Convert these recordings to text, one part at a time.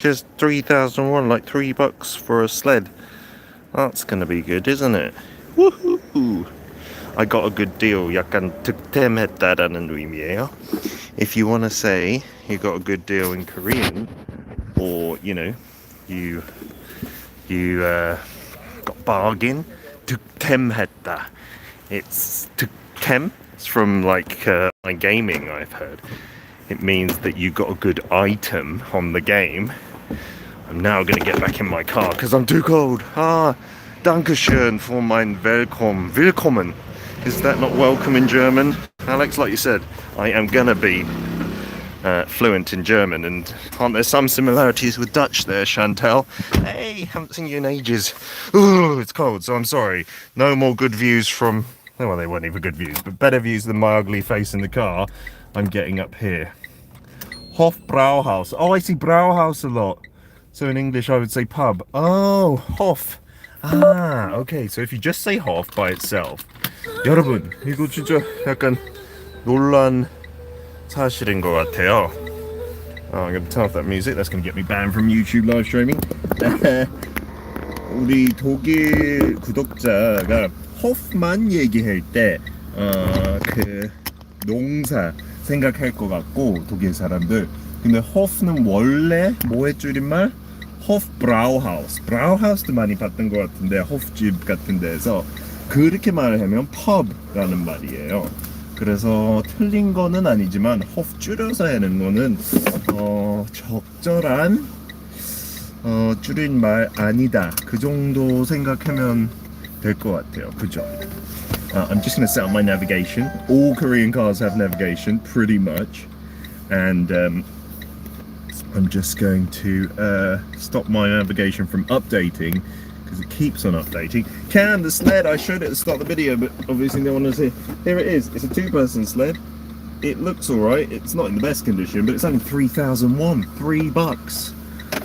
just 3,001, like $3 for a sled. That's gonna be good, isn't it? Woohoo! I got a good deal. 약간 득템했다라는 의미예요. If you wanna say you got a good deal in Korean, or you know, you got bargain, 득템했다. It's 득템. It's from like my gaming, I've heard. It means that you got a good item on the game. I'm now gonna get back in my car because I'm too cold. Dankeschön for mein Willkommen. Is that not welcome in German? Alex, like you said, I am gonna be fluent in German, and aren't there some similarities with Dutch there, Chantel? Hey, haven't seen you in ages. Ooh, it's cold, so I'm sorry. No more good views from... Well, they weren't even good views, but better views than my ugly face in the car. I'm getting up here. Hof Brauhaus. Oh, I see Brauhaus a lot. So in English I would say pub. Oh, Hof. Okay. So if you just say Hof by itself, 여러분, 이거 진짜 약간 놀란 사실인 것 같아요. I'm going to turn off that music. That's going to get me banned from YouTube live streaming. 우리 독일 구독자가 허프만 얘기할 때 그 농사 생각할 것 같고, 독일 사람들. 근데 허프는 원래 뭐의 줄임말? 허프 브라우하우스. 브라우하우스도 많이 봤던 것 같은데, 허프집 같은 데서 그렇게 말을 하면 펍라는 말이에요. 그래서 틀린 거는 아니지만 허프 줄여서 하는 거는 적절한 줄임말 아니다, 그 정도 생각하면 될 것 같아요. 그죠? I'm just going to set up my navigation. All Korean cars have navigation, pretty much. And I'm just going to stop my navigation from updating, because it keeps on updating. Cam, the sled, I showed it at the start of the video, but obviously no one knows it. Here it is. It's a two-person sled. It looks alright. It's not in the best condition, but it's only 3,001. $3.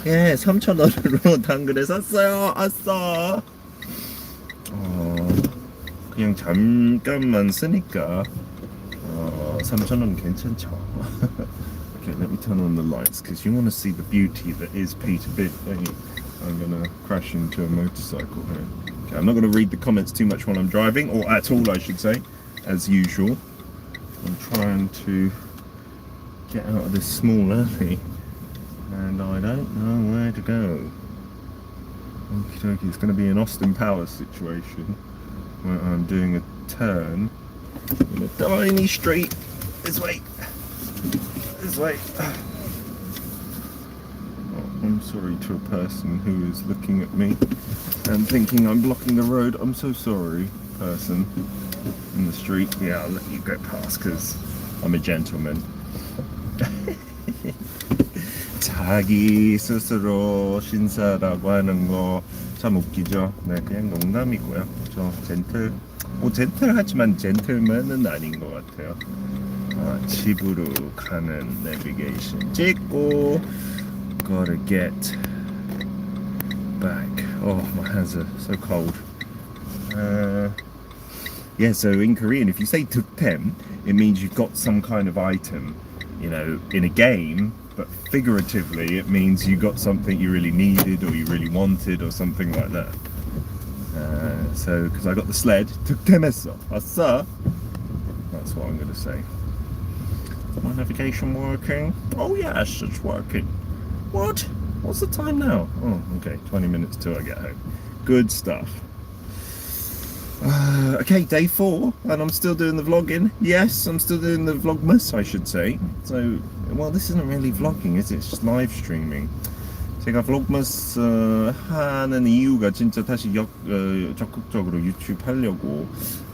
예, 3,000원으로 당근에 샀어요. 아싸. 그냥 잠깐만 쓰니까 3,000원 괜찮죠. Okay, let me turn on the lights, because you want to see the beauty that is Peter Bid, don't you? I'm going to crash into a motorcycle here. Okay, I'm not going to read the comments too much while I'm driving, or at all I should say, as usual. I'm trying to get out of this small alley, and I don't know where to go. Okie dokie, it's going to be an Austin Powers situation, where I'm doing a turn in a tiny street. This way. This way. Oh, I'm sorry to a person who is looking at me and thinking I'm blocking the road. I'm so sorry, person in the street. Yeah, I'll let you go past because I'm a gentleman. 자기 스스로 신사라고 하는 거 참 웃기죠. 네, 그냥 농담이고요. 저 젠틀하지만 젠틀맨은 아닌 것 같아요. 집으로 가는 내비게이션 찍고, gotta get back. Oh, my hands are so cold. Yeah, so in Korean, if you say 득템, it means you've got some kind of item, you know, in a game. But figuratively, it means you got something you really needed or you really wanted or something like that. So, because I got the sled, 득템했어. 아싸. That's what I'm going to say. Is my navigation working? Oh yes, it's working. What? What's the time now? Oh, okay, 20 minutes till I get home. Good stuff. Okay, day 4, and I'm still doing the vlogging. Yes, I'm still doing the Vlogmas, I should say. So, well, this isn't really vlogging, is it? It's just live streaming. 제가 Vlogmas 하는 이유가 진짜 다시 적극적으로 유튜브 하려고.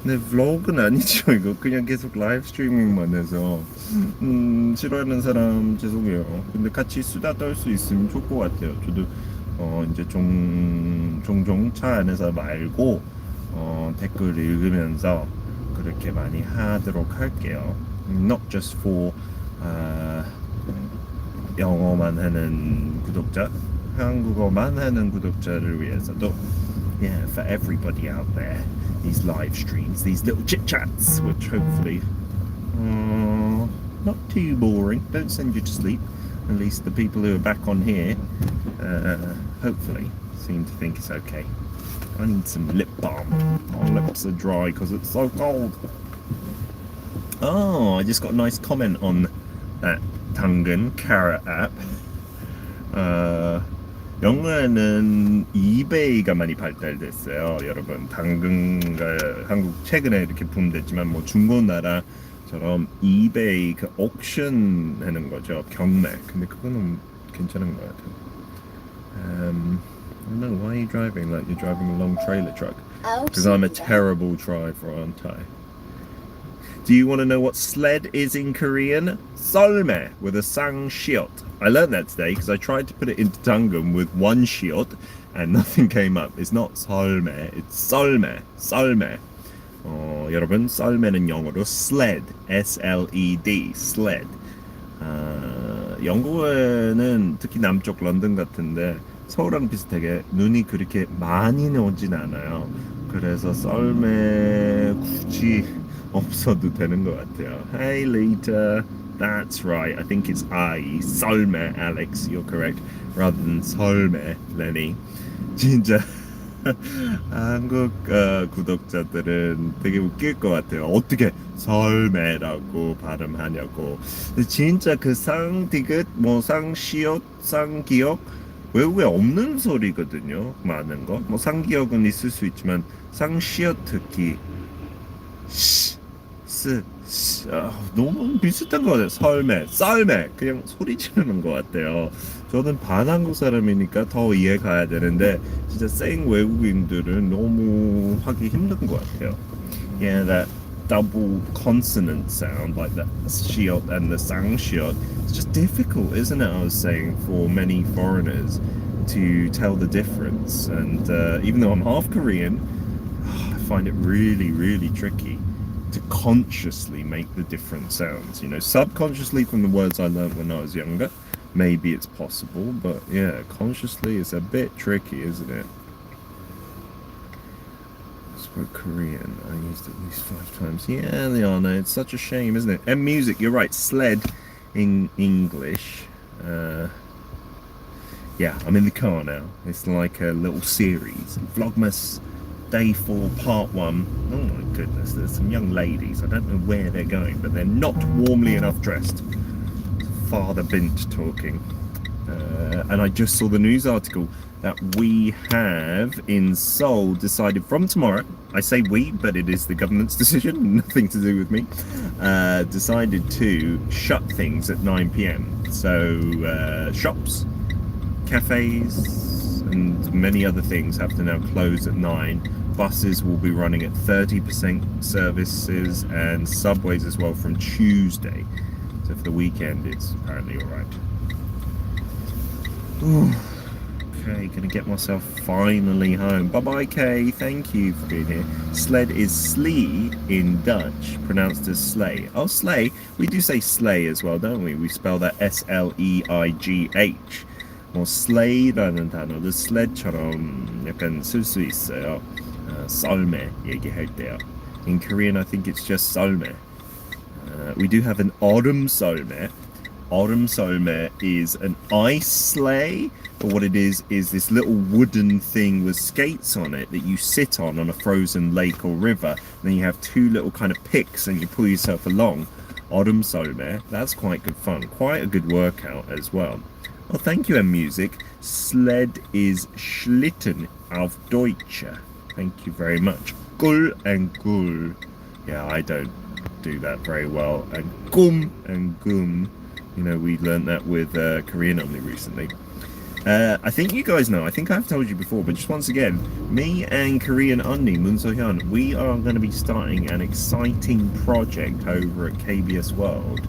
근데 vlog은 아니죠, 이거. 그냥 계속 라이브 스트리밍만 해서. 싫어하는 사람 죄송해요. 근데 같이 수다 떨 수 있으면 좋을 것 같아요. 저도 이제 종종 차 안에서 말고 댓글 읽으면서 그렇게 많이 하도록 할게요. Not just for 영어만 하는 구독자, 한국어만 하는 구독자를 위해서도, yeah, for everybody out there, these live streams, these little chit chats, which hopefully not too boring, don't send you to sleep. At least the people who are back on here hopefully seem to think it's okay. I need some lip balm. My lips are dry because it's so cold. Oh, I just got a nice comment on that 당근 carrot app. 영어에는 이베이가 많이 발달됐어요, 여러분. 당근가 한국 최근에 이렇게 붐됐지만 뭐 중고나라처럼 이베이 그 옥션 하는 거죠, 경매. 근데 그거는 괜찮은 것 같아요. I don't know, why are you driving like you're driving a long trailer truck? Because I'm a terrible driver, aren't I? Do you want to know what sled is in Korean? Solme with a sang shiot. I learned that today because I tried to put it into Tangan with one shiot and nothing came up. It's not solme, it's solme. Solme. 여러분, solme는 영어로 sled, S-L-E-D, sled. 영국에는 특히 남쪽 런던 같은데 서울랑 비슷하게 눈이 그렇게 많이는 오진 않아요. 그래서 썰매 굳이 없어도 되는 것 같아요. Hey Lita, that's right. I think it's I, 썰매, Alex. You're correct. Rather than 설매, Lenny. 진짜 한국 구독자들은 되게 웃길 것 같아요. 어떻게 설매라고 발음하냐고. 근데 진짜 그 상디귿, 뭐 상시옷, 상기역 외국에 없는 소리거든요. 많은 거. 뭐 상기역은 있을 수 있지만 상시옷 특히 너무 비슷한 것 같아요. 설매, 썰매 그냥 소리 지르는 것 같아요. 저는 반한국 사람이니까 더 이해 가야 되는데 진짜 생 외국인들은 너무 하기 힘든 것 같아요. Yeah, that double consonant sound like the shiot and the sang shiot. It's just difficult, isn't it? I was saying for many foreigners to tell the difference. And even though I'm half Korean, I find it really, really tricky to consciously make the different sounds. You know, subconsciously from the words I learned when I was younger, maybe it's possible, but yeah, consciously it's a bit tricky, isn't it? I spoke Korean. I used it at least 5 times. Yeah, Liana, it's such a shame, isn't it? And music, you're right, sled in English. Yeah, I'm in the car now. It's like a little series. Vlogmas Day 4, Part 1. Oh my goodness, there's some young ladies. I don't know where they're going, but they're not warmly enough dressed. Father Bint talking. And I just saw the news article that we have in Seoul decided from tomorrow, I say we, but it is the government's decision, nothing to do with me, decided to shut things at 9 p.m. So shops, cafes, and many other things have to now close at 9. Buses will be running at 30% services and subways as well from Tuesday. So for the weekend, it's apparently all right. Ooh. Okay, gonna get myself finally home. Bye-bye, Kay. Thank you for being here. Sled is slee in Dutch, pronounced as sleigh. Oh, sleigh. We do say sleigh as well, don't we? We spell that S-L-E-I-G-H. 뭐 sleigh라는 단어도 sled처럼 약간 쓸 수 있어요. 썰매 얘기할 때요. In Korean, I think it's just 썰매. We do have an autumn 썰매. Autumn 썰매 is an ice sleigh, but what it is this little wooden thing with skates on it that you sit on a frozen lake or river. And then you have 2 little kind of picks and you pull yourself along. Autumn 썰매, that's quite good fun. Quite a good workout as well. Well, thank you, music. Sled is Schlitten auf Deutsch. Thank you very much. Gul and gul. Yeah, I don't do that very well. And gum and gum. You know, we learned that with Korean only recently. I think you guys know, I think I've told you before, but just once again, me and Korean Unni, Moon So-hyun, we are going to be starting an exciting project over at KBS World.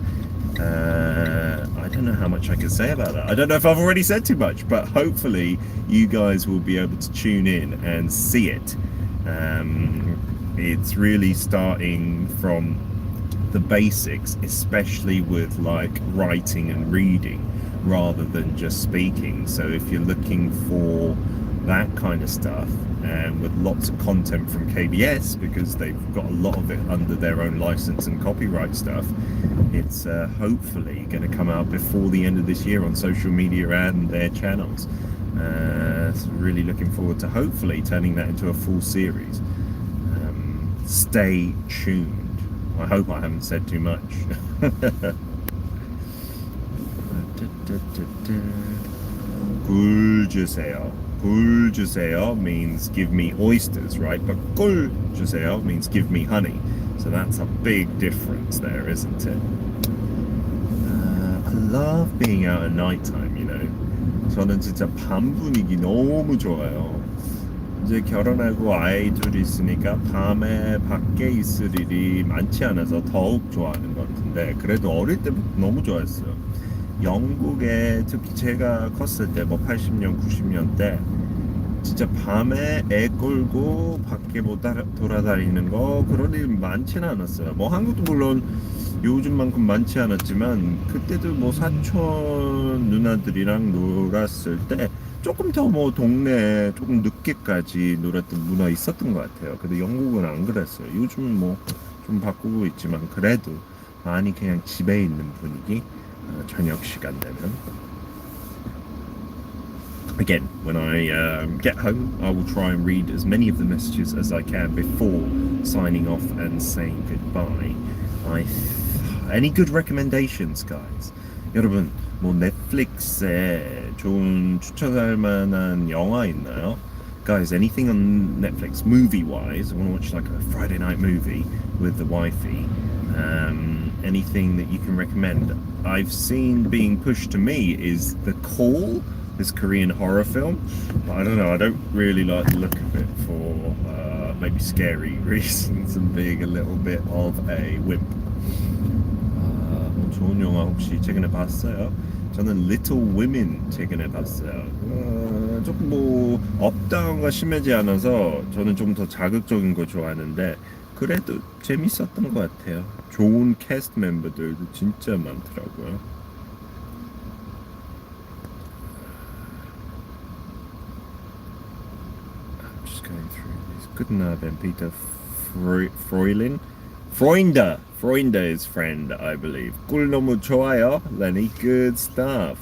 I don't know how much I can say about that. I don't know if I've already said too much, but hopefully you guys will be able to tune in and see it. It's really starting from the basics, especially with like writing and reading rather than just speaking. So if you're looking for that kind of stuff, and with lots of content from KBS, because they've got a lot of it under their own license and copyright stuff, it's hopefully going to come out before the end of this year on social media and their channels. So really looking forward to hopefully turning that into a full series. Stay tuned. I hope I haven't said too much. 굴 주세요. 굴 주세요 means give me oysters, right? But 꿀 주세요 means give me honey. So that's a big difference there, isn't it? I love being out at night time, you know. 저는 진짜 밤 분위기 너무 좋아요. 이제 결혼하고 아이 둘이 있으니까 밤에 밖에 있을 일이 많지 않아서 더욱 좋아하는 것 같은데, 그래도 어릴 때부터 너무 좋아했어요. 영국에 특히 제가 컸을 때 뭐 80년, 90년대 진짜 밤에 애 끌고 밖에 뭐 돌아다니는 거 그런 일 많지는 않았어요. 뭐 한국도 물론 요즘만큼 많지 않았지만 그때도 뭐 사촌 누나들이랑 놀았을 때 조금 더 뭐 동네에 조금 늦게까지 놀았던 문화 있었던 것 같아요. 근데 영국은 안 그랬어요. 요즘은 뭐 좀 바꾸고 있지만 그래도 많이 그냥 집에 있는 분위기. 저녁 시간 되면. Again, when I get home, I will try and read as many of the messages as I can before signing off and saying goodbye. Any good recommendations, guys? 여러분, 뭐 넷플릭스에 좋은 추천할 만한 영화 있나요? Guys, anything on Netflix, movie-wise? I want to watch like a Friday night movie with the wifey. Anything that you can recommend? I've seen being pushed to me is The Call, this Korean horror film. But I don't know, I don't really like the look of it for maybe scary reasons and being a little bit of a wimp. 좋은 영화 혹시 최근에 봤어요? 저는 Little Women 최근에 봤어요. 조금 뭐 업다운가 심하지 않아서 저는 좀 더 자극적인 거 좋아하는데 그래도 재밌었던 것 같아요. 좋은 캐스트 멤버들도 진짜 많더라고요. I'm just going through this. Guten Abend, Peter Freulin. Freunde is friend, I believe. 꿀 너무 좋아요, Lenny. Good stuff.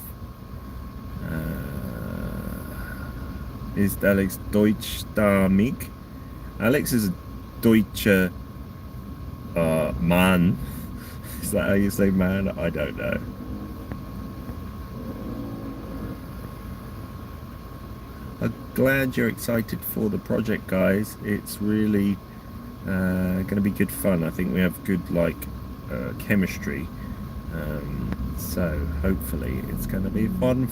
Is Alex Deutschstamig? Alex is a Deutsche man. Is that how you say man? I don't know. I'm glad you're excited for the project, guys. It's really going to be good fun. I think we have good chemistry. So hopefully it's going to be fun.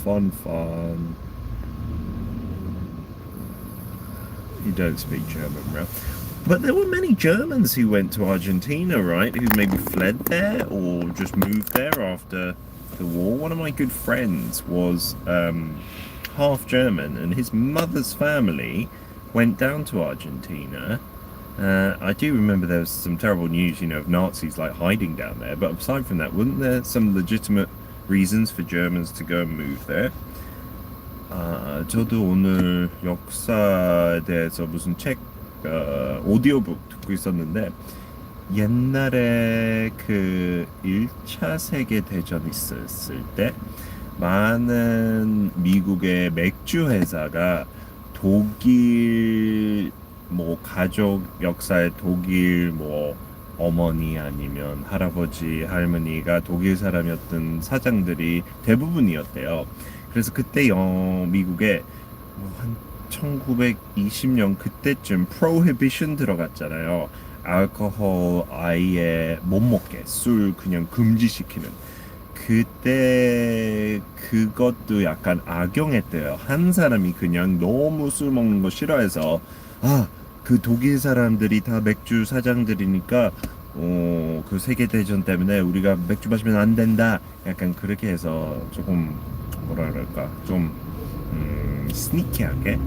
You don't speak German, right? But there were many Germans who went to Argentina, right? Who maybe fled there or just moved there after the war. One of my good friends was half German, and his mother's family went down to Argentina. I do remember there was some terrible news, you know, of Nazis like hiding down there. But aside from that, wasn't there some legitimate reasons for Germans to go and move there? 저도 오늘 역사에 대해서 무슨 책 오디오북 듣고 있었는데 옛날에 그 1차 세계대전 있었을 때 많은 미국의 맥주 회사가 독일 뭐 가족 역사에 독일 뭐 어머니 아니면 할아버지 할머니가 독일 사람이었던 사장들이 대부분이었대요. 그래서 그때 미국에 한 1920년 그때쯤 프로히비션 들어갔잖아요. 알코올 아예 못 먹게 술 그냥 금지시키는. 그때 그것도 약간 악용했대요. 한 사람이 그냥 너무 술 먹는 거 싫어해서 그 독일 사람들이 다 맥주 사장들이니까 그 세계대전 때문에 우리가 맥주 마시면 안 된다. 약간 그렇게 해서 조금 뭐라 그럴까 좀 스니키하게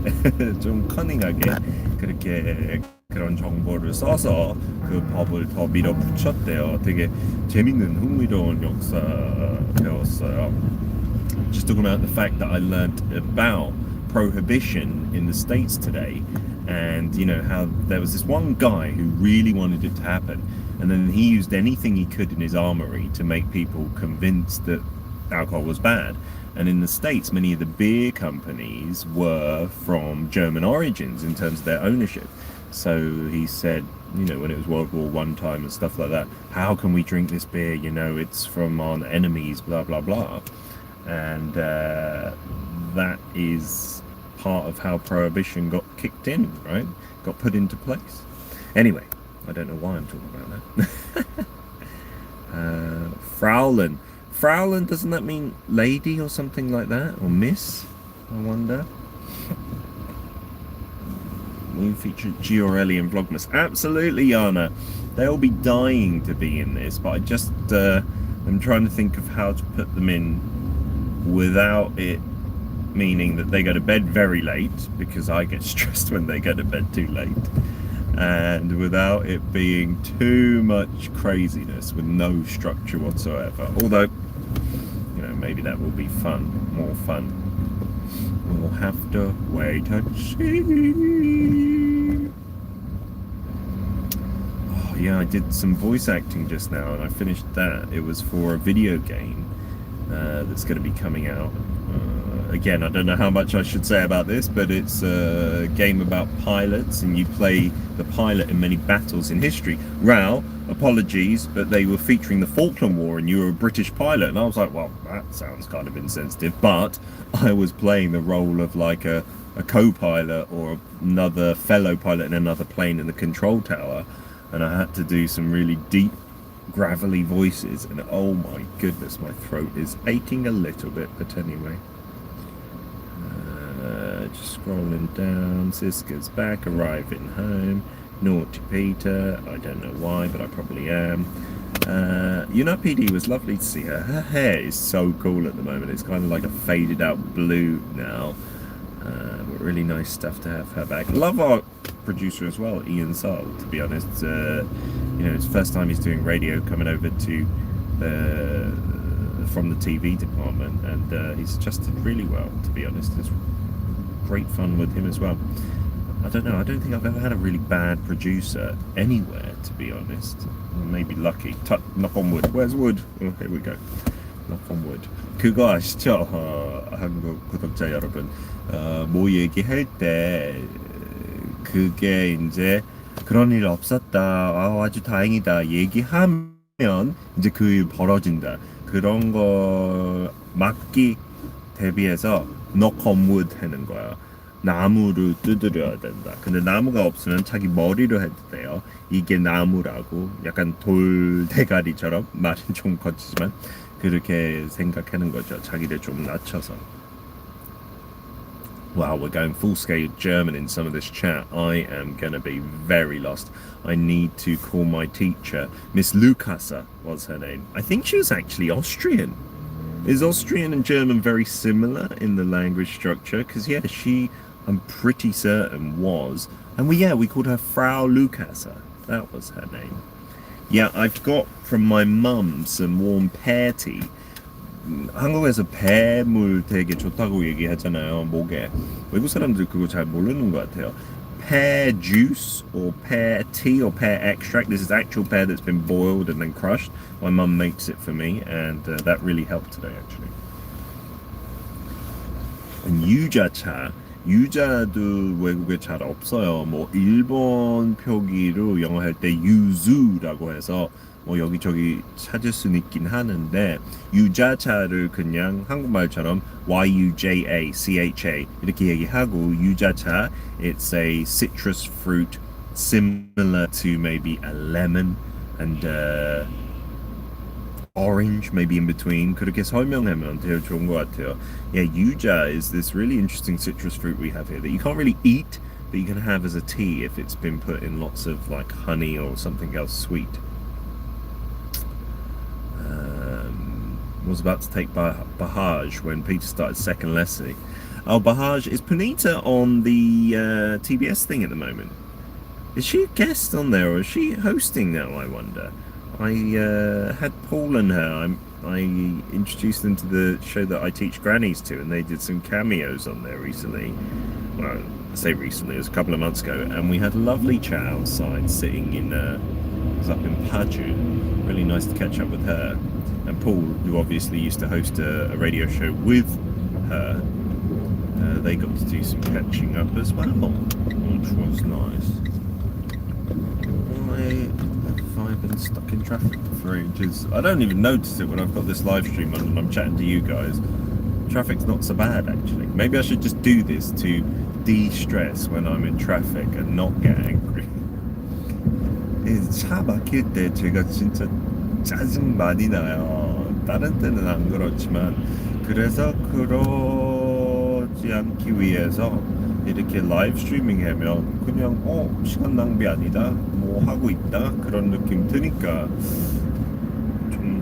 좀 커닝하게 그렇게 그런 정보를 써서 그 법을 더 밀어붙였대요. 되게 재밌는 흥미로운 역사 배웠어요. Just talking about the fact that I learned about prohibition in the States today, and you know how there was this one guy who really wanted it to happen, and then he used anything he could in his armory to make people convinced that alcohol was bad. And in the States, many of the beer companies were from German origins in terms of their ownership. So he said, you know, when it was World War One time and stuff like that, how can we drink this beer? You know, it's from our enemies, blah, blah, blah. And that is part of how Prohibition got kicked in, right? Got put into place. Anyway, I don't know why I'm talking about that. Fraulein. Fraulein, doesn't that mean lady or something like that? Or miss, I wonder? We featured Giorelli and Vlogmas. Absolutely, Yana. They'll be dying to be in this, but I just I'm trying to think of how to put them in without it meaning that they go to bed very late, because I get stressed when they go to bed too late, and without it being too much craziness with no structure whatsoever. Although, you know, maybe that will be fun, more fun. We'll have to wait and see. Oh yeah, I did some voice acting just now, and I finished that. It was for a video game that's going to be coming out. Again, I don't know how much I should say about this, but it's a game about pilots, and you play the pilot in many battles in history. Rao, apologies, but they were featuring the Falkland War, and you were a British pilot, and I was like, well, that sounds kind of insensitive, but I was playing the role of like a co-pilot or another fellow pilot in another plane in the control tower, and I had to do some really deep, gravelly voices, and oh my goodness, my throat is aching a little bit, but anyway. Just scrolling down. Siska's back, arriving home. Naughty Peter. I don't know why, but I probably am. PD was lovely to see her. Her hair is so cool at the moment. It's kind of like a faded out blue now. But really nice stuff to have her back. Love our producer as well, Ian Saul, to be honest. You know, it's the first time he's doing radio, coming over to from the TV department, and he's adjusted really well, to be honest. It's great fun with him as well. I don't know, I don't think I've ever had a really bad producer anywhere, to be honest. Maybe lucky. Knock on wood. Where's wood? Oh, here we go. Knock on wood. 그거 아시죠? 한국 구독자 여러분. 뭐 얘기할 때 그게 이제 그런 일 없었다. 아주 다행이다. 얘기하면 이제 그 일 벌어진다. 그런 거 막기 대비해서 knock on wood 하는 거야. 나무를 두드려야 된다. 근데 나무가 없으면 자기 머리로 해도 돼요. 이게 나무라고, 약간 돌 대가리처럼, 말은 좀 거치지만 그렇게 생각하는 거죠. 자기를 좀 낮춰서. Wow, we're going full-scale German in some of this chat. I am going to be very lost. I need to call my teacher. Miss Lukasa was her name. I think she was actually Austrian. Is Austrian and German very similar in the language structure? Because, yeah, she, I'm pretty certain, was. And we called her Frau Lukasa. That was her name. Yeah, I've got from my mum some warm pear tea. 한국에서 배물 되게 좋다고 얘기하잖아요, 목에. 외국 사람들 그거 잘 모르는 것 같아요. Pear juice or pear tea or pear extract. This is actual pear that's been boiled and then crushed. My mum makes it for me, and that really helped today, actually. And 유자차. 유자도 외국에 잘 없어요. 뭐 일본 표기로 영어 할 때 유즈라고 해서 뭐 여기저기 찾을 수는 있긴 하는데, 유자차를 그냥 한국말처럼 Y-U-J-A-C-H-A 이렇게 얘기하고, 유자차, it's a citrus fruit similar to maybe a lemon and orange, maybe in between. 그렇게 설명하면 되게 좋은 것 같아요. Yeah, yuja is this really interesting citrus fruit we have here that you can't really eat, but you can have as a tea if it's been put in lots of like honey or something else sweet. Was about to take Bahaj when Peter started second lesson. Oh, Bahaj, is Punita on the TBS thing at the moment? Is she a guest on there, or is she hosting now, I wonder? I had Paul and her. I introduced them to the show that I teach grannies to, and they did some cameos on there recently. Well, I say recently, it was a couple of months ago, and we had a lovely chat outside, sitting in, it was up in Paju. Really nice to catch up with her. And Paul, who obviously used to host a radio show with her. They got to do some catching up as well, which was nice. Why have I been stuck in traffic for ages? I don't even notice it when I've got this live stream on and I'm chatting to you guys. Traffic's not so bad actually. Maybe I should just do this to de-stress when I'm in traffic and not get angry. 차 막힐 때 제가 진짜 짜증 많이 나요. 다른 때는 안 그렇지만 그래서 그러지 않기 위해서 이렇게 라이브 스트리밍 하면 그냥 시간 낭비 아니다 뭐 하고 있다 그런 느낌 드니까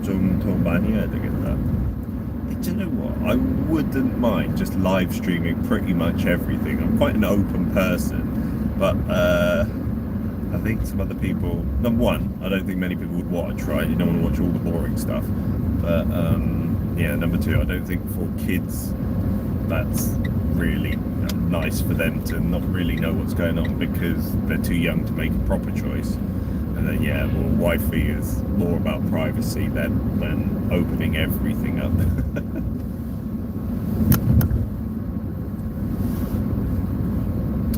좀 더 많이 해야 되겠다. Do you know what? I wouldn't mind just live streaming pretty much everything. I'm quite an open person, but I think some other people, number one, I don't think many people would watch, right? You don't want to watch all the boring stuff. But yeah, number two, I don't think for kids that's really nice for them to not really know what's going on because they're too young to make a proper choice. And then yeah, well, wifey is more about privacy than opening everything up.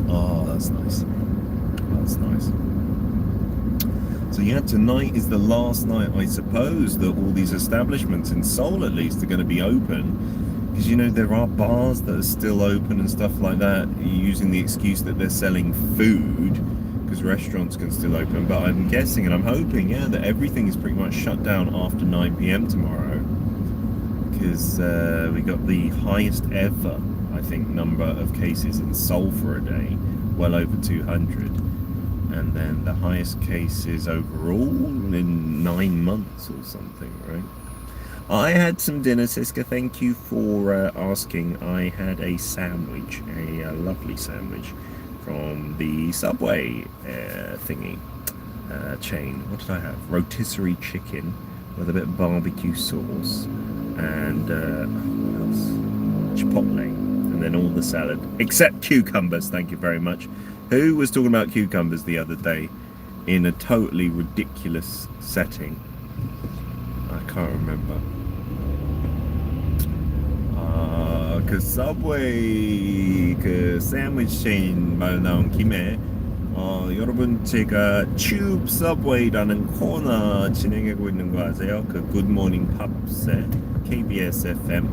Oh, that's nice. That's nice. So yeah, tonight is the last night, I suppose, that all these establishments in Seoul, at least, are going to be open. Because you know there are bars that are still open and stuff like that, using the excuse that they're selling food, because restaurants can still open. But I'm guessing and I'm hoping, yeah, that everything is pretty much shut down after 9 p.m. tomorrow. Because we got the highest ever, I think, number of cases in Seoul for a day, well over 200. And then the highest cases overall in 9 months or something, right? I had some dinner, Siska. Thank you for asking. I had a sandwich, a lovely sandwich from the Subway thingy chain. What did I have? Rotisserie chicken with a bit of barbecue sauce and what else? Chipotle, and then all the salad except cucumbers. Thank you very much. Who was talking about cucumbers the other day in a totally ridiculous setting? I can't remember. 그 Subway 그 sandwich chain 말 나온 김에 여러분 제가 Tube Subway라는 코너 진행하고 있는 거 아세요? 그 Good Morning Pops의 KBS FM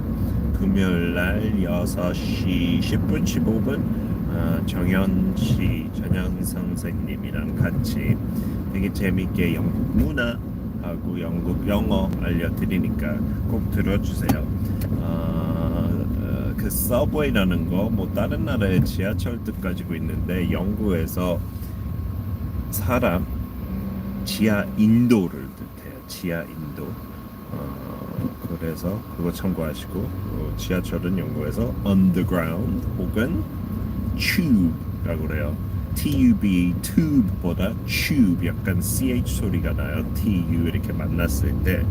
금요일날 6시 10분 15분 정연씨, 전현 선생님이랑 같이 되게 재밌게 영국 문화하고 영국 영어 알려드리니까 꼭 들어주세요. 그 서브웨이라는 거 뭐 다른 나라의 지하철도 가지고 있는데 영국에서 사람 지하 인도를 뜻해요. 지하 인도. 그래서 그거 참고하시고 지하철은 영국에서 underground 혹은 tube라고 그래요. T-U-B, tube보다 tube 약간 CH 소리가 나요. T-U 이렇게 만났을 때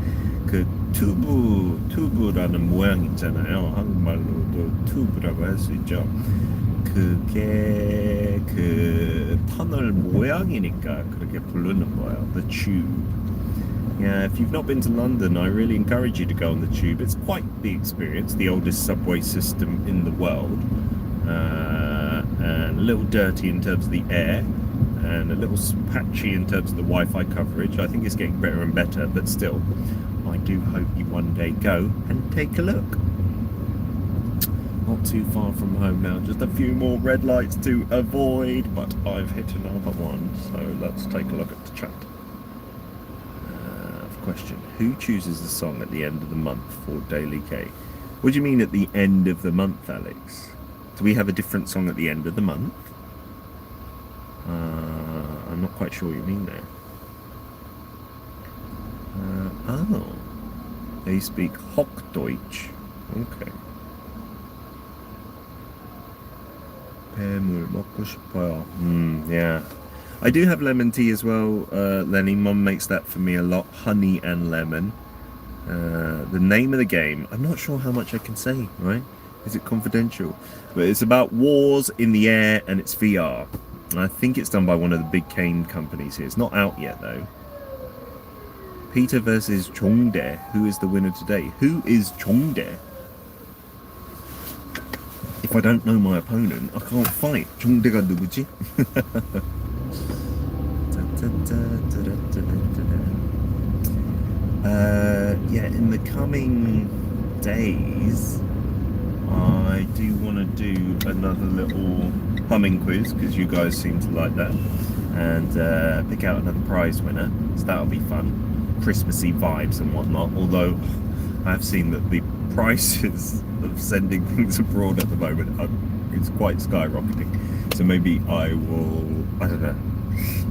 그 tube라는 모양 있잖아요. 한국말로도 tube라고 할 수 있죠. 그게 그 터널 모양이니까 그렇게 부르는 거예요. The tube. Yeah, if you've not been to London, I really encourage you to go on the tube. It's quite the experience, the oldest subway system in the world. And a little dirty in terms of the air and a little patchy in terms of the Wi-Fi coverage. I think it's getting better and better, but still, I do hope you one day go and take a look. Not too far from home now, just a few more red lights to avoid, but I've hit another one, so let's take a look at the chat. Question: who chooses the song at the end of the month for Daily K? What do you mean at the end of the month, Alex? Do we have a different song at the end of the month? I'm not quite sure what you mean there. Oh, they speak Hochdeutsch. Okay. 뱀을 먹고 싶어요. Yeah. I do have lemon tea as well, Lenny. Mum makes that for me a lot. Honey and lemon. The name of the game, I'm not sure how much I can say, right? Is it confidential? But it's about wars in the air and it's VR. And I think it's done by one of the big cane companies here. It's not out yet though. Peter versus Chongdae. Who is the winner today? Who is Chongdae? if I don't know my opponent, I can't fight. 종대가 누구지? Yeah, in the coming days, I do want to do another little humming quiz because you guys seem to like that, and pick out another prize winner. So that'll be fun, Christmassy vibes and whatnot. Although I've seen that the prices of sending things abroad at the moment it's quite skyrocketing. So maybe I will, I don't know,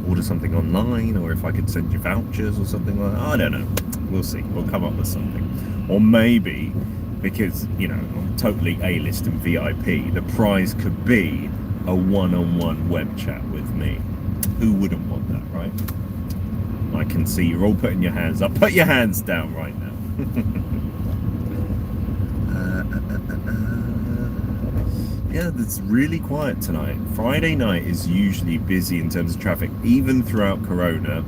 order something online, or if I could send you vouchers or something like that. I don't know. We'll see. We'll come up with something. Or maybe, because, you know, I'm totally A-list and VIP, the prize could be a one-on-one web chat with me. Who wouldn't want that, right? I can see you're all putting your hands up. Put your hands down right now. Yeah, it's really quiet tonight. Friday night is usually busy in terms of traffic, even throughout Corona.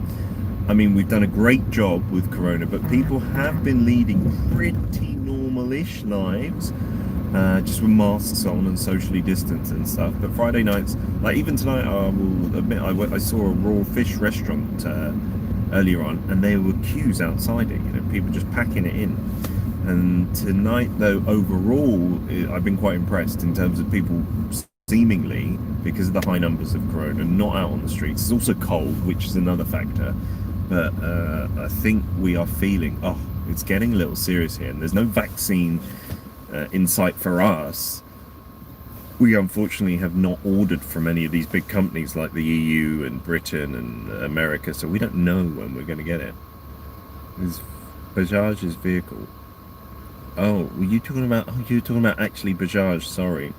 I mean, we've done a great job with Corona, but people have been leading pretty normal-ish lives, just with masks on and socially distanced and stuff. But Friday nights, like even tonight, I will admit, I saw a raw fish restaurant earlier on, and there were queues outside it, you know, people just packing it in. And tonight, though, overall, I've been quite impressed in terms of people seemingly, because of the high numbers of Corona, not out on the streets. It's also cold, which is another factor. But I think we are feeling, it's getting a little serious here. And there's no vaccine in sight for us. We unfortunately have not ordered from any of these big companies like the EU and Britain and America. So we don't know when we're going to get it. It's Bajaj's vehicle. Oh, were you talking about? Oh, you were talking about actually Bajaj. Sorry.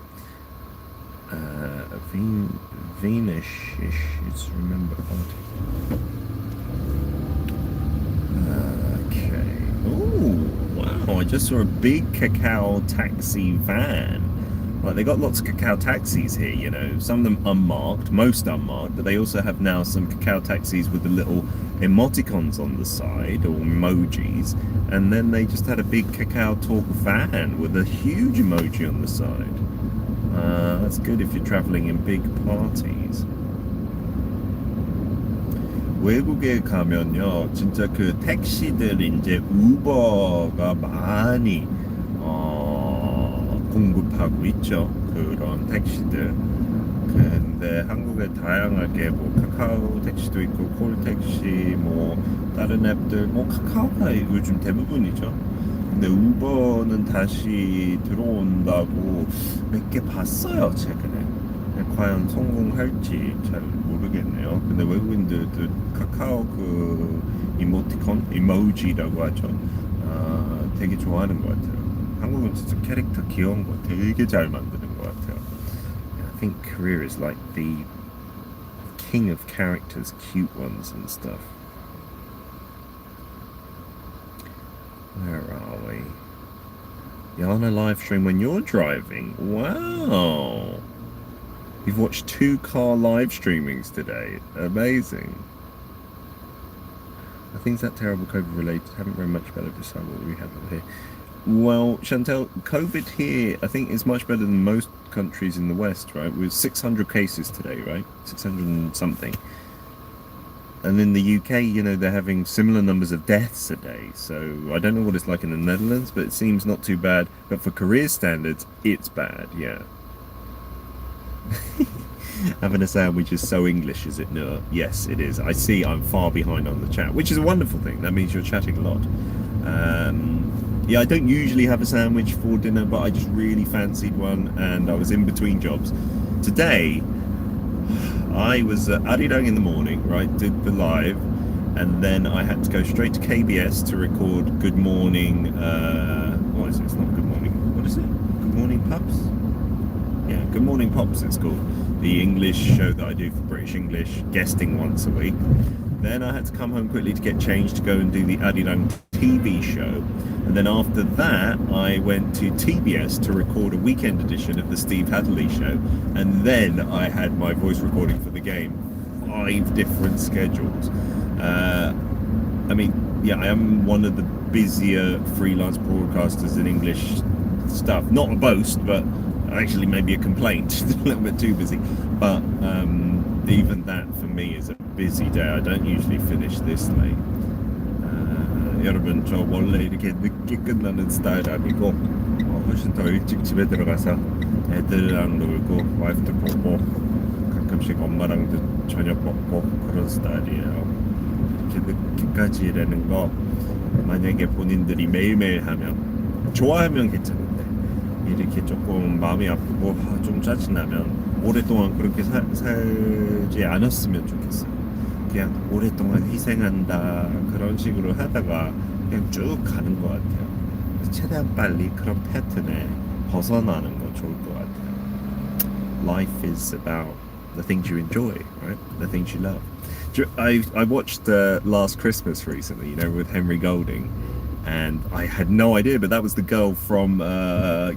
Venus-ish. It's remember. Okay. Oh, wow! I just saw a big cacao taxi van. Like, they got lots of cacao taxis here, you know. Some of them unmarked, most unmarked, but they also have now some cacao taxis with the little emoticons on the side, or emojis, and then they just had a big Cacao Talk van with a huge emoji on the side. That's good if you're traveling in big parties. 외국에 가면요, 진짜 그 택시들 이제 우버가 많이 공급하고 있죠. 그런 택시들. 근데 한국에 다양하게 뭐 카카오 택시도 있고 콜 택시, 뭐 다른 앱들, 뭐 카카오가 요즘 대부분이죠. 근데 우버는 다시 들어온다고 몇 개 봤어요, 최근에. 과연 성공할지 잘 모르겠네요. 근데 외국인들도 카카오 그 이모티콘, 이모지라고 하죠. 되게 좋아하는 것 같아요. 한국은 진짜 캐릭터 귀여운 거 되게 잘 만드는 것 같아요. I think Korea is like the king of characters, cute ones and stuff. Where are we? You're on a live stream when you're driving. Wow! You've watched 2 car live streamings today. Amazing. I think it's that terrible COVID related. Haven't very much better beside what we have over here. Well, Chantel, COVID here, I think is much better than most countries in the West, right? With 600 cases today, right? 600 and something. And in the UK, you know, they're having similar numbers of deaths a day. So I don't know what it's like in the Netherlands, but it seems not too bad. But for Korea standards, it's bad, yeah. Having a sandwich is so English, is it? No, yes, it is. I see I'm far behind on the chat, which is a wonderful thing. That means you're chatting a lot. Yeah, I don't usually have a sandwich for dinner, but I just really fancied one, and I was in between jobs. Today, I was at Arirang in the morning, right, did the live, and then I had to go straight to KBS to record Good Morning, what is it? It's not Good Morning, what is it? Good Morning Pups? Yeah, Good Morning Pops it's called. The English show that I do for British English, guesting once a week. Then I had to come home quickly to get changed to go and do the Arirang TV show. And then after that, I went to TBS to record a weekend edition of the Steve Hadley show. And then I had my voice recording for the game. 5 different schedules. I mean, yeah, I am one of the busier freelance broadcasters in English stuff. Not a boast, but actually maybe a complaint, a little bit too busy. But even that for me is a busy day. I don't usually finish this late. 여러분 저 원래 이렇게 늦게 끝나는 스타일 아니고 훨씬 더 일찍 집에 들어가서 애들이랑 놀고 와이프도 보고 가끔씩 엄마랑도 저녁 먹고 그런 스타일이에요. 이렇게 늦게까지 일하는 거 만약에 본인들이 매일매일 하면 좋아하면 괜찮은데 이렇게 조금 마음이 아프고 좀 짜증나면 오랫동안 그렇게 살지 않았으면 좋겠어요. 그냥 오랫동안 희생한다 그런 식으로 하다가 그냥 쭉 가는 것 같아요. 그래서 최대한 빨리 그런 패턴에 벗어나는 거 좋을 것 같아요. Life is about the things you enjoy, right? The things you love. I watched Last Christmas recently, you know, with Henry Golding, and I had no idea, but that was the girl from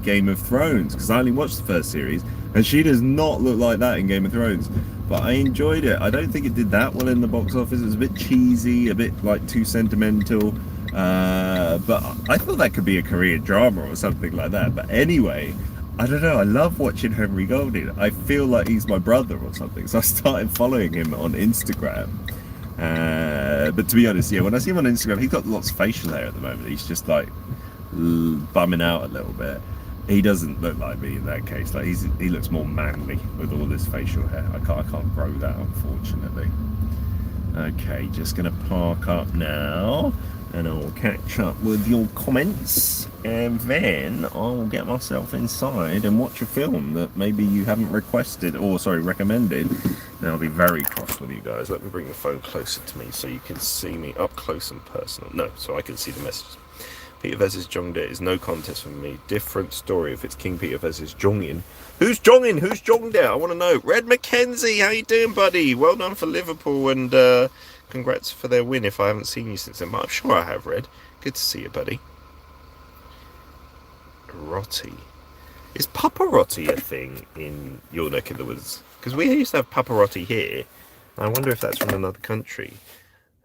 Game of Thrones because I only watched the first series, and she does not look like that in Game of Thrones. But I enjoyed it. I don't think it did that well in the box office. It was a bit cheesy, a bit like too sentimental. But I thought that could be a Korean drama or something like that. But anyway, I don't know. I love watching Henry Golding. I feel like he's my brother or something. So I started following him on Instagram. But to be honest, yeah, when I see him on Instagram, he's got lots of facial hair at the moment. He's just like bumming out a little bit. He doesn't look like me in that case. Like he looks more manly with all this facial hair. I can't grow that, unfortunately. Okay, just gonna park up now, and I'll catch up with your comments, and then I'll get myself inside and watch a film that maybe you haven't requested, or sorry, recommended. And I'll be very cross with you guys. Let me bring the phone closer to me so you can see me up close and personal. No, so I can see the messages. Peter versus Jongdae is no contest for me. Different story if it's King Peter versus Jongin. Who's Jongin? Who's Jongdae? I want to know. Red McKenzie, how you doing, buddy? Well done for Liverpool, and congrats for their win. If I haven't seen you since then, but I'm sure I have, Red. Good to see you, buddy. Rotti. Is paparotti a thing in your neck of the woods? Because we used to have paparotti here. I wonder if that's from another country.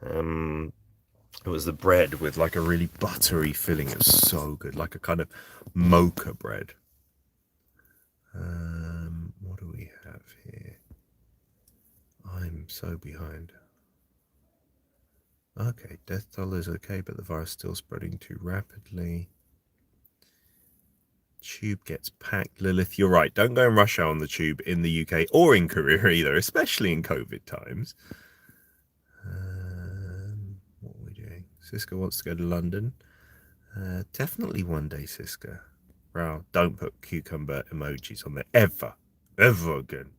It was the bread with like a really buttery filling. It was so good, like a kind of mocha bread. What do we have here? I'm so behind. Okay, death toll is okay, but the virus still spreading too rapidly. Tube gets packed. Lilith, you're right. Don't go and rush hour on the tube in the UK or in Korea either, especially in COVID times. What are we doing? Siska wants to go to London. Definitely one day, Siska. Wow, don't put cucumber emojis on there ever again.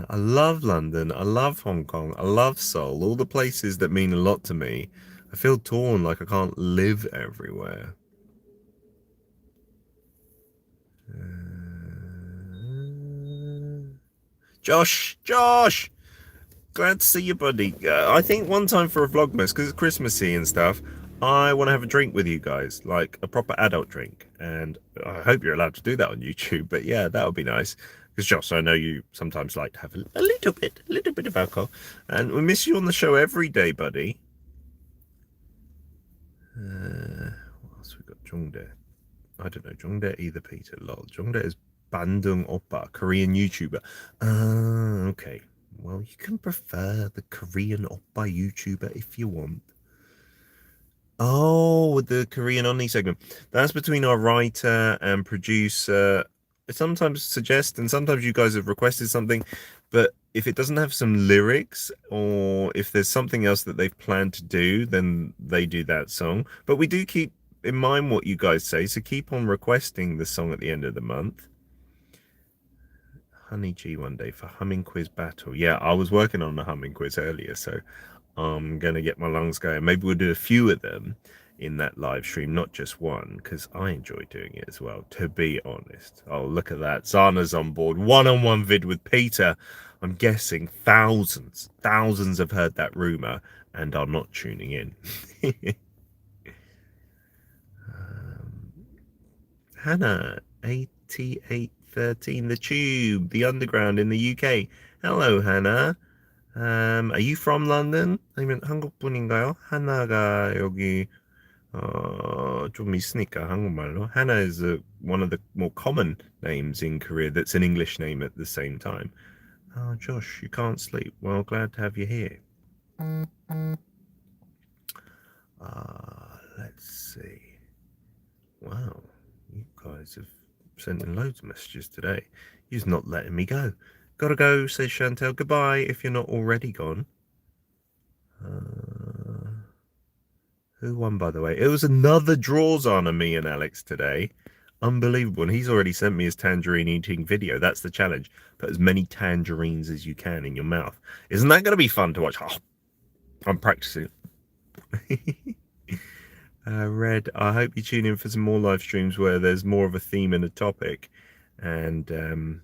I love London. I love Hong Kong. I love Seoul. All the places that mean a lot to me. I feel torn, like I can't live everywhere. Josh! Glad to see you, buddy. I think one time for a Vlogmas, because it's Christmassy and stuff, I want to have a drink with you guys, like a proper adult drink. And I hope you're allowed to do that on YouTube, but yeah, that would be nice. Because Josh, I know you sometimes like to have a little bit of alcohol. And we miss you on the show every day, buddy. What else we got? Jongdae. I don't know. Jongdae either, Peter. Lol. Jongdae is Bandung Oppa, Korean YouTuber. Okay. Well, you can prefer the Korean Oppa YouTuber if you want. Oh, with the Korean Only segment. That's between our writer and producer. I sometimes suggest, and sometimes you guys have requested something, but if it doesn't have some lyrics, or if there's something else that they've planned to do, then they do that song. But we do keep in mind what you guys say, so keep on requesting the song at the end of the month. Honey G one day for humming quiz battle. Yeah, I was working on the humming quiz earlier, so I'm gonna get my lungs going. Maybe we'll do a few of them in that live stream, not just one, because I enjoy doing it as well, to be honest. Oh, look at that. Zana's on board. One-on-one vid with Peter. I'm guessing thousands have heard that rumor and are not tuning in. Hannah, 8813, the Tube, the Underground in the UK. Hello, Hannah. Are you from London? 아니면 한국 분인가요? 하나가 여기 좀 있으니까 한국말로. Hannah is one of the more common names in Korea that's an English name at the same time. Oh, Josh, you can't sleep. Well, glad to have you here. Let's see. Wow, you guys have sent in loads of messages today. You're not letting me go. Gotta go, says Chantel. Goodbye if you're not already gone. Who won, by the way? It was another draws on me and Alex today. Unbelievable. And he's already sent me his tangerine eating video. That's the challenge. Put as many tangerines as you can in your mouth. Isn't that going to be fun to watch? Oh, I'm practicing. Red, I hope you tune in for some more live streams where there's more of a theme and a topic. And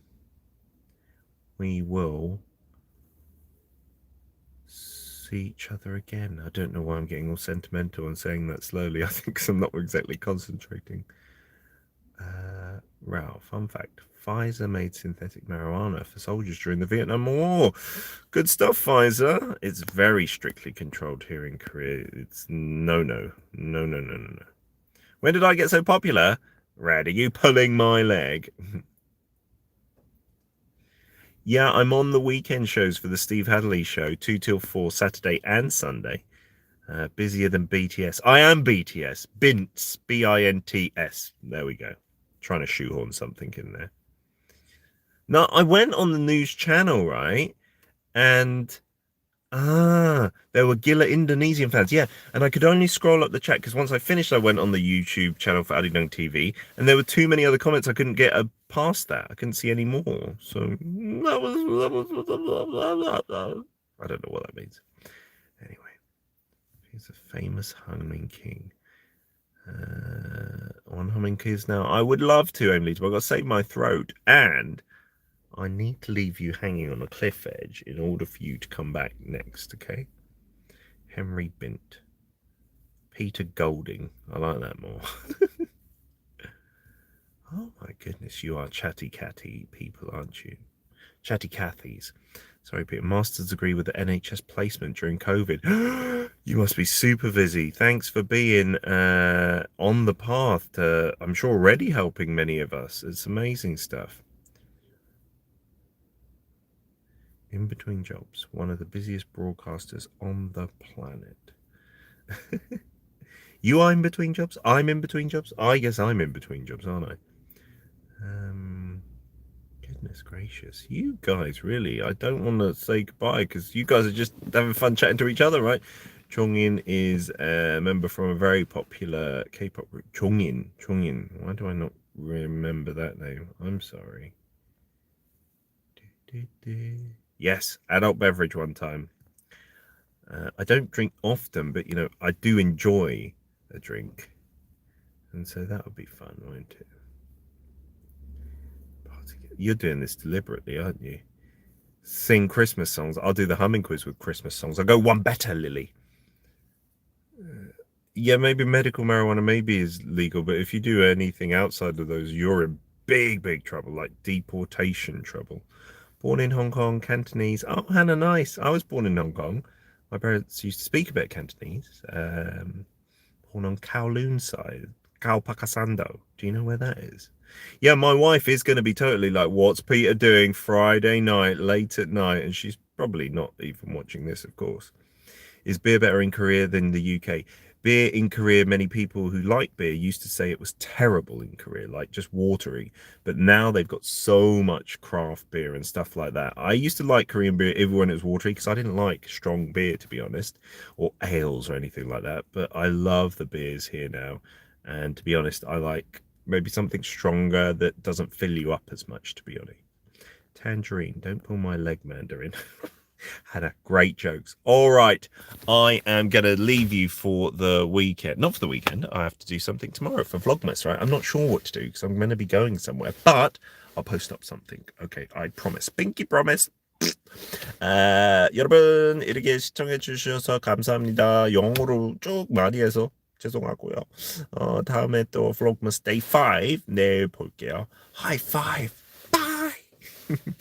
we will see each other again. I don't know why I'm getting all sentimental and saying that slowly. I think 'cause I'm not exactly concentrating. Ralph, fun fact, Pfizer made synthetic marijuana for soldiers during the Vietnam War. Good stuff, Pfizer. It's very strictly controlled here in Korea. It's no. When did I get so popular? Rad, are you pulling my leg? Yeah, I'm on the weekend shows for the Steve Hadley show, 2 till 4, Saturday and Sunday. Busier than BTS. I am BTS. Bints. B-I-N-T-S. There we go. Trying to shoehorn something in there. Now, I went on the news channel, right? And there were Gila Indonesian fans. Yeah, and I could only scroll up the chat because once I finished, I went on the YouTube channel for Adidong TV, and there were too many other comments. I couldn't get past that. I couldn't see any more. So that was I don't know what that means. Anyway, he's a famous Hangmin King. On Humming Kids now. I would love to, Emily, but I've got to save my throat, and I need to leave you hanging on a cliff edge in order for you to come back next, okay? Henry Bint. Peter Golding. I like that more. Oh my goodness, you are chatty catty people, aren't you? Chatty Cathy's. Sorry, Peter. Master's degree with the NHS placement during COVID. You must be super busy. Thanks for being on the path to, I'm sure, already helping many of us. It's amazing stuff. In between jobs, one of the busiest broadcasters on the planet. You are in between jobs? I'm in between jobs? I guess I'm in between jobs, aren't I? Goodness gracious. You guys, really, I don't want to say goodbye because you guys are just having fun chatting to each other, right? Chongin is a member from a very popular K-pop group. Chongin. Why do I not remember that name? I'm sorry. Yes, adult beverage one time. I don't drink often, but, you know, I do enjoy a drink. And so that would be fun, won't it? You're doing this deliberately, aren't you? Sing Christmas songs. I'll do the humming quiz with Christmas songs. I'll go one better, Lily. Yeah, maybe medical marijuana maybe is legal, but if you do anything outside of those, you're in big trouble, like deportation trouble. Born in Hong Kong, Cantonese. Oh, Hannah, nice. I was born in Hong Kong. My parents used to speak a bit of Cantonese. Born on Kowloon side, Khao Pakasando. Do you know where that is? Yeah, my wife is going to be totally like, what's Peter doing Friday night, late at night? And she's probably not even watching this, of course. Is beer better in Korea than the UK? Beer in Korea, many people who like beer used to say it was terrible in Korea, like just watery. But now they've got so much craft beer and stuff like that. I used to like Korean beer even when it was watery because I didn't like strong beer, to be honest, or ales or anything like that. But I love the beers here now. And to be honest, I like maybe something stronger that doesn't fill you up as much, to be honest. Tangerine, don't pull my leg, Mandarin. Had a great jokes. All right, I am gonna leave you for the weekend. Not for the weekend. I have to do something tomorrow for Vlogmas, right? I'm not sure what to do because I'm gonna be going somewhere, but I'll post up something. Okay, I promise. Pinky promise. 여러분 이렇게 시청해 주셔서 감사합니다. 영어로 쭉 많이 해서 죄송하고요. 다음에 또 Vlogmas Day 5 내일 볼게요. High five. Bye.